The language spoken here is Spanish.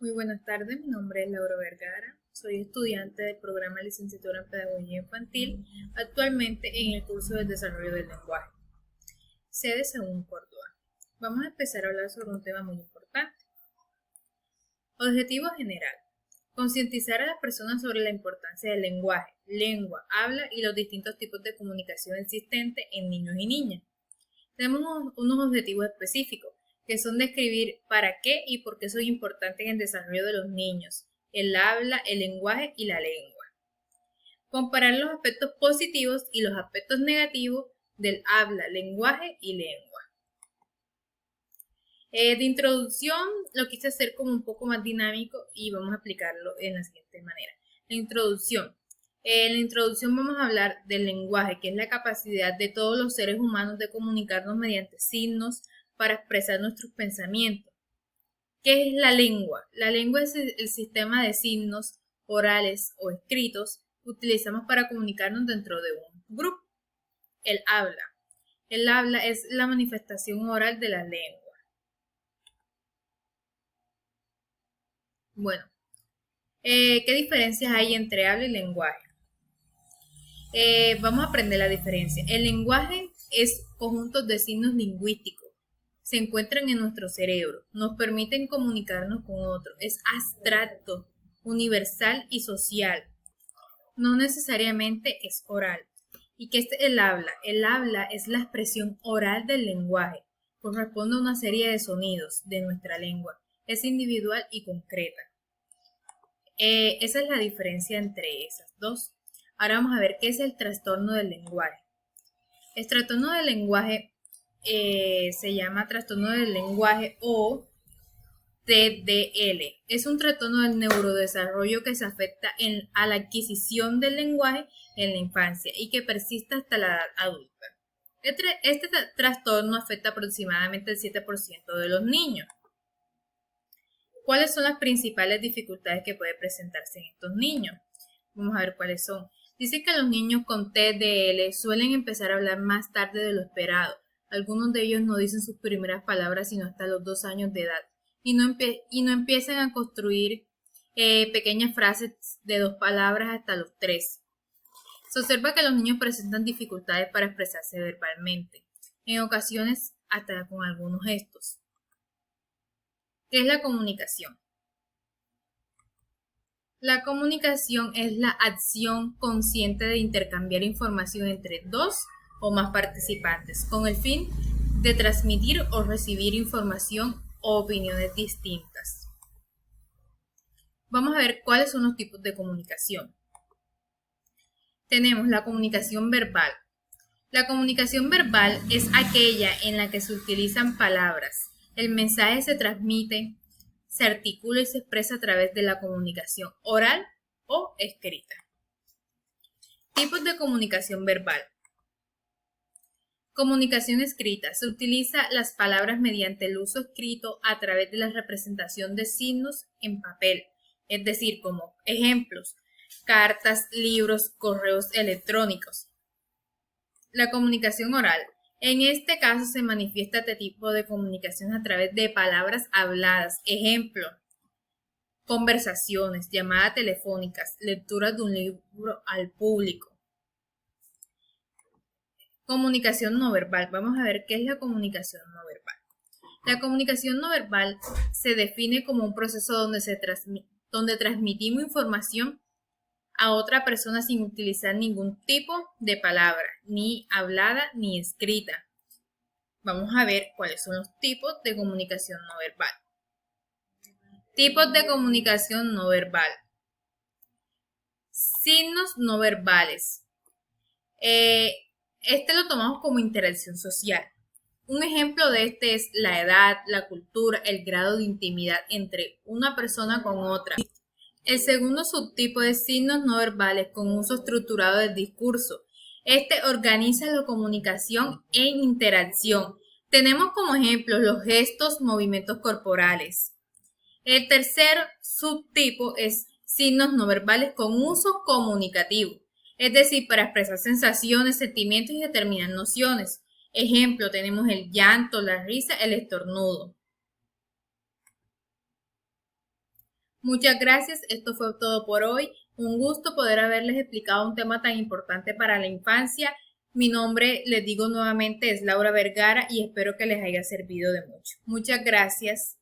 Muy buenas tardes, mi nombre es Laura Vergara, soy estudiante del programa Licenciatura en Pedagogía Infantil, actualmente en el curso de Desarrollo del Lenguaje, sede según Córdoba. Vamos a empezar a hablar sobre un tema muy importante. Objetivo general: concientizar a las personas sobre la importancia del lenguaje, lengua, habla y los distintos tipos de comunicación existentes en niños y niñas. Tenemos unos objetivos específicos, que son describir para qué y por qué son importantes en el desarrollo de los niños, el habla, el lenguaje y la lengua. Comparar los aspectos positivos y los aspectos negativos del habla, lenguaje y lengua. De introducción lo quise hacer como un poco más dinámico y vamos a explicarlo en la siguiente manera. La introducción. En la introducción vamos a hablar del lenguaje, que es la capacidad de todos los seres humanos de comunicarnos mediante signos para expresar nuestros pensamientos. ¿Qué es la lengua? La lengua es el sistema de signos orales o escritos que utilizamos para comunicarnos dentro de un grupo. El habla. El habla es la manifestación oral de la lengua. Bueno, ¿qué diferencias hay entre habla y lenguaje? Vamos a aprender la diferencia. El lenguaje es conjuntos de signos lingüísticos. Se encuentran en nuestro cerebro. Nos permiten comunicarnos con otros. Es abstracto, universal y social. No necesariamente es oral. ¿Y qué es el habla? El habla es la expresión oral del lenguaje. Corresponde a una serie de sonidos de nuestra lengua. Es individual y concreta. Esa es la diferencia entre esas dos. Ahora vamos a ver qué es el trastorno del lenguaje. El trastorno del lenguaje se llama trastorno del lenguaje o TDL. Es un trastorno del neurodesarrollo que se afecta a la adquisición del lenguaje en la infancia y que persiste hasta la edad adulta. Este trastorno afecta aproximadamente el 7% de los niños. ¿Cuáles son las principales dificultades que puede presentarse en estos niños? Vamos a ver cuáles son. Dice que los niños con TDL suelen empezar a hablar más tarde de lo esperado. Algunos de ellos no dicen sus primeras palabras sino hasta los 2 años de edad y no empiezan a construir pequeñas frases de 2 palabras hasta los 3. Se observa que los niños presentan dificultades para expresarse verbalmente, en ocasiones hasta con algunos gestos. ¿Qué es la comunicación? La comunicación es la acción consciente de intercambiar información entre dos o más participantes con el fin de transmitir o recibir información o opiniones distintas. Vamos a ver cuáles son los tipos de comunicación. Tenemos la comunicación verbal. La comunicación verbal es aquella en la que se utilizan palabras. El mensaje se transmite, se articula y se expresa a través de la comunicación oral o escrita. Tipos de comunicación verbal. Comunicación escrita. Se utiliza las palabras mediante el uso escrito a través de la representación de signos en papel, es decir, como ejemplos, cartas, libros, correos electrónicos. La comunicación oral. En este caso se manifiesta este tipo de comunicación a través de palabras habladas. Ejemplo, conversaciones, llamadas telefónicas, lecturas de un libro al público. Comunicación no verbal. Vamos a ver qué es la comunicación no verbal. La comunicación no verbal se define como un proceso donde transmitimos información a otra persona sin utilizar ningún tipo de palabra, ni hablada ni escrita. Vamos a ver cuáles son los tipos de comunicación no verbal. Tipos de comunicación no verbal. Signos no verbales. Este lo tomamos como interacción social. Un ejemplo de este es la edad, la cultura, el grado de intimidad entre una persona con otra. El segundo subtipo es signos no verbales con uso estructurado del discurso. Este organiza la comunicación en interacción. Tenemos como ejemplo los gestos, movimientos corporales. El tercer subtipo es signos no verbales con uso comunicativo, es decir, para expresar sensaciones, sentimientos y determinar nociones. Ejemplo, tenemos el llanto, la risa, el estornudo. Muchas gracias, esto fue todo por hoy. Un gusto poder haberles explicado un tema tan importante para la infancia. Mi nombre, les digo nuevamente, es Laura Vergara y espero que les haya servido de mucho. Muchas gracias.